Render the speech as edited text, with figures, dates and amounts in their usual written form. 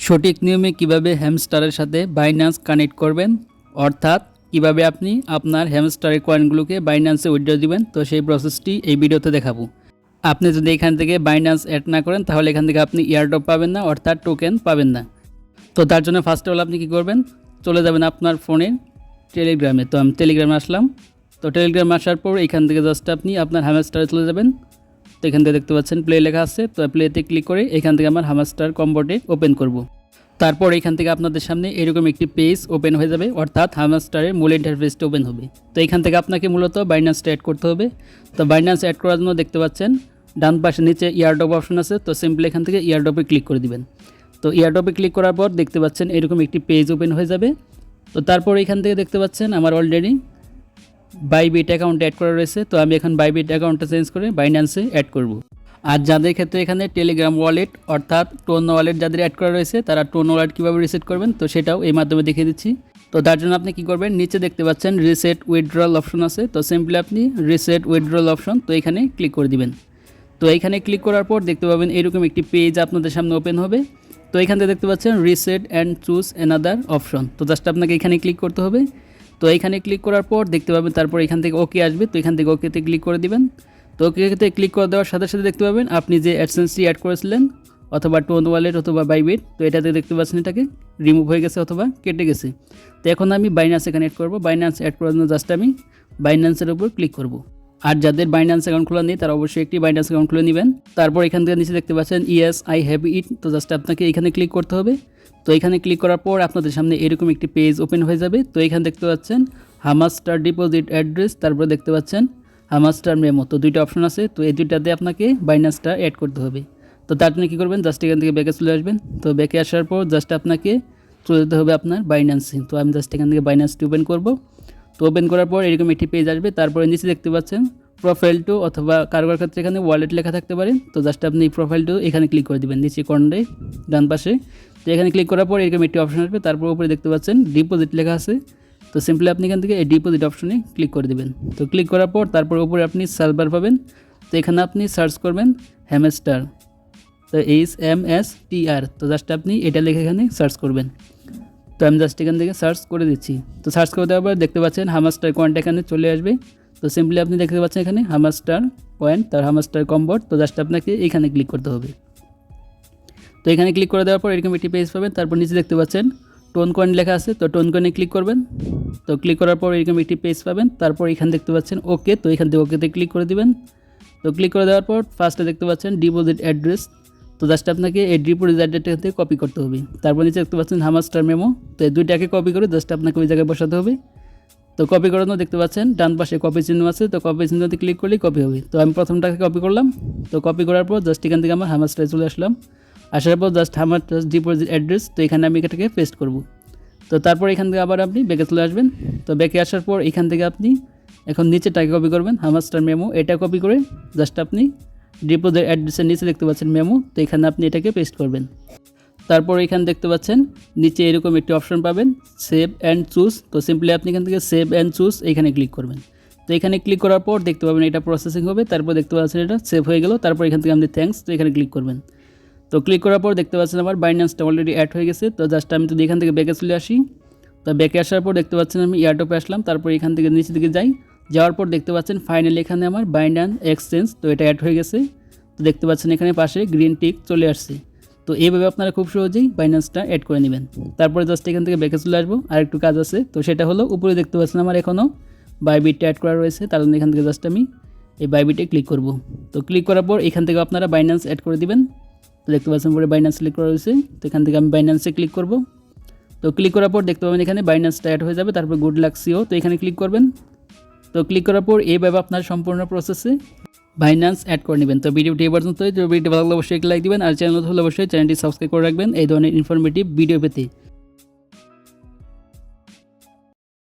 সঠিক নিয়মে কিভাবে হ্যামস্টারের সাথে বাইন্যান্স কানেক্ট করবেন, অর্থাৎ কিভাবে আপনি আপনার হ্যামস্টারের কয়েনগুলোকে বাইন্যান্সে উইথড্র দিবেন, তো সেই প্রসেসটি এই ভিডিওতে দেখাবো। আপনি যদি এখান থেকে বাইন্যান্স অ্যাড না করেন তাহলে এখান থেকে আপনি এয়ারড্রপ পাবেন না, অর্থাৎ টোকেন পাবেন না। তো তার জন্য ফার্স্ট অফ অল আপনি কী করবেন, চলে যাবেন আপনার ফোনে টেলিগ্রামে। তো আমি টেলিগ্রামে আসলাম। তো টেলিগ্রামে আসার পর এখান থেকে জাস্ট আপনি আপনার হ্যামস্টারে চলে যাবেন। তো এখান থেকে দেখতে পাচ্ছেন প্লে লেখা আছে, তো প্লেতে ক্লিক করে এখান থেকে আমার হ্যামস্টার কম্বোটি ওপেন করব। তারপর এখান থেকে আপনাদের সামনে এরকম একটি পেজ ওপেন হয়ে যাবে, অর্থাৎ হ্যামস্টারের মূল ইন্টারফেসটা ওপেন হবে। তো এখান থেকে আপনাকে মূলত বাইন্যান্সটা অ্যাড করতে হবে। তো বাইন্যান্স অ্যাড করার জন্য দেখতে পাচ্ছেন ডান পাশে নিচে ইয়ারড্রপ অপশন আছে, তো সিম্পলি এখান থেকে ইয়ারড্রপে ক্লিক করে দিবেন। তো ইয়ারড্রপে ক্লিক করার পর দেখতে পাচ্ছেন এরকম একটি পেজ ওপেন হয়ে যাবে। তো তারপর এখান থেকে দেখতে পাচ্ছেন আমার অলরেডি বাইবিট অ্যাকাউন্ট অ্যাড করা রয়েছে। তো আমি এখন বাইবিট অ্যাকাউন্টটা চেঞ্জ করে বাইন্যান্সে অ্যাড করব। আর যাদের ক্ষেত্রে এখানে টেলিগ্রাম ওয়ালেট অর্থাৎ টোন ওয়ালেট যাদের অ্যাড করা রয়েছে তারা টোন ওয়ালেট কীভাবে রিসেট করবেন, তো সেটাও এই মাধ্যমে দেখিয়ে দিচ্ছি। তো তার জন্য আপনি কী করবেন, নিচে দেখতে পাচ্ছেন রিসেট উইথড্রল অপশন আছে। তো সিম্পলি আপনি রিসেট উইথড্রল অপশন, তো এখানে ক্লিক করে দিবেন। তো এখানে ক্লিক করার পর দেখতে পাবেন এরকম একটি পেজ আপনাদের সামনে ওপেন হবে। তো এখান থেকে দেখতে পাচ্ছেন reset and choose another option. তো জাস্ট আপনাকে এখানে ক্লিক করতে হবে। তো এখানে ক্লিক করার পর দেখতে পাবেন তারপর এখান থেকে ওকে আসবে। তো এখান থেকে ওকেতে ক্লিক করে দিবেন। তো ওকেতে ক্লিক করে দেওয়ার সাথে সাথে দেখতে পাবেন আপনি যে অ্যাডসেন্সটি অ্যাড করেছিলেন অথবা টোন ওয়ালেট অথবা বাইবিট, তো এটাতে দেখতে পাচ্ছেন এটাকে রিমুভ হয়ে গেছে অথবা কেটে গেছে। তো এখন আমি বাইন্যান্স এখানে অ্যাড করবো। বাইন্যান্স অ্যাড করার জন্য জাস্ট আমি বাইন্যান্সের উপর ক্লিক করব। আর যাদের বাইন্যান্স অ্যাকাউন্ট খোলা নেই তারা অবশ্যই একটি বাইন্যান্স অ্যাকাউন্ট খুলে নেবেন। তারপর এখান থেকে নিচে দেখতে পাচ্ছেন ইয়েস আই হ্যাভ ইট, তো জাস্ট আপনাকে এখানে ক্লিক করতে হবে। তো এখানে ক্লিক করার পর আপনাদের সামনে এরকম একটি পেজ ওপেন হয়ে যাবে। তো এখানে দেখতে পাচ্ছেন হ্যামস্টার ডিপোজিট অ্যাড্রেস, তারপর দেখতে পাচ্ছেন হ্যামস্টার মেমো, তো দুইটা অপশন আছে। তো এই দুইটাতে আপনাকে বাইন্যান্সটা অ্যাড করতে হবে। তো তার জন্য কী করবেন, জাস্ট এখান থেকে ব্যাকে চলে আসবেন। তো ব্যাকে আসার পর জাস্ট আপনাকে চলে যেতে হবে আপনার বাইন্যান্সে। তো আমি জাস্ট এখান থেকে বাইন্যান্সটি ওপেন করব। তো ওপেন করার পর এরকম একটি পেজ আসবে। তারপরে নিচে দেখতে পাচ্ছেন প্রোফাইল টু অথবা কারোর ক্ষেত্রে এখানে ওয়ালেট লেখা থাকতে পারে। তো জাস্ট আপনি প্রোফাইল টু এখানে ক্লিক করে দেবেন নিচে কর্নারে ডান পাশে। তো এখানে ক্লিক করার পর এরকম একটি অপশন আসবে। তারপর উপরে দেখতে পাচ্ছেন ডিপোজিট লেখা আছে। তো সিম্পলি আপনি এখান থেকে এই ডিপোজিট অপশনে ক্লিক করে দেবেন। তো ক্লিক করার পর তারপর উপরে আপনি সার্চ বার পাবেন। তো এখানে আপনি সার্চ করবেন হ্যামস্টার, তো HMSTR। তো জাস্ট আপনি এটা লিখে এখানে সার্চ করবেন। তো আমি জাস্ট এখান থেকে সার্চ করে দিচ্ছি। তো সার্চ করে দেওয়ার পর দেখতে পাচ্ছেন হ্যামস্টার কয়েনটা এখানে চলে আসবে। তো সিম্পলি আপনি দেখতে পাচ্ছেন এখানে হ্যামস্টার কয়েন, তার হ্যামস্টার কম্বোট। তো জাস্ট আপনাকে এখানে ক্লিক করতে হবে। তো এখানে ক্লিক করে দেওয়ার পর এরকম একটি পেজ পাবেন। তারপর নিচে দেখতে পাচ্ছেন টোন কয়েন লেখা আছে। তো টোন কয়েনে ক্লিক করবেন। তো ক্লিক করার পর এরকম একটি পেজ পাবেন। তারপর এখানে দেখতে পাচ্ছেন ওকে, তো এখান থেকে ওকেতে ক্লিক করে দিবেন। তো ক্লিক করে দেওয়ার পর ফার্স্টে দেখতে পাচ্ছেন ডিপোজিট অ্যাড্রেস। তো জাস্ট আপনাকে এই ডিপোজিট অ্যাড্রেসটা থেকে কপি করতে হবে। তারপর নিচে দেখতে পাচ্ছেন হ্যামস্টার মেমো, তো এই দুইটাকে কপি করে জাস্ট আপনাকে ওই জায়গায় বসাতে হবে। তো কপি করানো দেখতে পাচ্ছেন ডান পাশে কপি চিহ্ন আছে। তো কপি চিহ্নতে ক্লিক করলেই কপি হবে। তো আমি প্রথমটাকে কপি করলাম। তো কপি করার পর জাস্ট এখান থেকে আমার হ্যামস্টারে চলে আসলাম। আসার পর জাস্ট হ্যামস্টার ডিপোজিট অ্যাড্রেস, তো এখানে আমি এটাকে পেস্ট করব। তো তারপর এখান থেকে আবার আপনি ব্যাকে চলে আসবেন। তো ব্যাকে আসার পর এখান থেকে আপনি এখন নিচেটাকে কপি করবেন হ্যামস্টার মেমো, এটা কপি করে জাস্ট আপনি ডিপোজিট অ্যাড্রেসের নিচে দেখতে পাচ্ছেন মেমো, তো এখানে আপনি এটাকে পেস্ট করবেন। তারপর এখানে দেখতে পাচ্ছেন নিচে এরকম একটি অপশন পাবেন সেভ অ্যান্ড চুজ। তো সিম্পলি আপনি এখান থেকে সেভ অ্যান্ড চুজ এখানে ক্লিক করবেন। তো এখানে ক্লিক করার পর দেখতে পাবেন এটা প্রসেসিং হবে। তারপর দেখতে পাচ্ছেন এটা সেভ হয়ে গেল। তারপর এখান থেকে আপনি থ্যাঙ্কস, তো এখানে ক্লিক করবেন। তো ক্লিক করার পর দেখতে পাচ্ছেন আমার বাইন্যান্সটা অলরেডি অ্যাড হয়ে গেছে। তো জাস্ট আমি যদি এখান থেকে ব্যাকে চলে আসি। তো ব্যাকে আসার পর দেখতে পাচ্ছেন আমি এয়ারড্রপে আসলাম। তারপর এখান থেকে নিচের দিকে যাই, যাওয়ার পর দেখতে পাচ্ছেন ফাইনালি এখানে আমার বাইন্যান্স এক্সচেঞ্জ, তো এটা অ্যাড হয়ে গেছে। তো দেখতে পাচ্ছেন এখানে পাশে গ্রিন টিক চলে আসছে। তো এইভাবে আপনারা খুব সহজেই বাইন্যান্সটা অ্যাড করে নেবেন। তারপরে জাস্ট এখান থেকে ব্যাকে চলে আসবো। আর একটু কাজ আছে, তো সেটা হলো উপরে দেখতে পাচ্ছেন আমার এখনও বাইবিটটা অ্যাড করা রয়েছে। তার জন্য এখান থেকে জাস্ট আমি এই বাইবিটে ক্লিক করব। তো ক্লিক করার পর এখান থেকে আপনারা বাইন্যান্স অ্যাড করে দিবেন। তো দেখতে পাচ্ছেন পরে বাইন্যান্স ক্লিক করা রয়েছে। তো এখান থেকে আমি বাইন্যান্সে ক্লিক করব। তো ক্লিক করার পর দেখতে পাবেন এখানে বাইন্যান্সটা অ্যাড হয়ে যাবে। তারপর গুড লাক সিও, তো এখানে ক্লিক করবেন। তো ক্লিক করার পর এইভাবে আপনার সম্পূর্ণ প্রসেসে বাইন্যান্স অ্যাড করে নেবেন। তো ভিডিওটি এ পর্যন্তই। তো ভিডিওটি ভালো লাগলে অবশ্যই লাইক দিবেন, আর চ্যানেল হলে অবশ্যই চ্যানেলটি সাবস্ক্রাইব করে রাখবেন এই ধরনের ইনফরমেটিভ ভিডিও পেতে।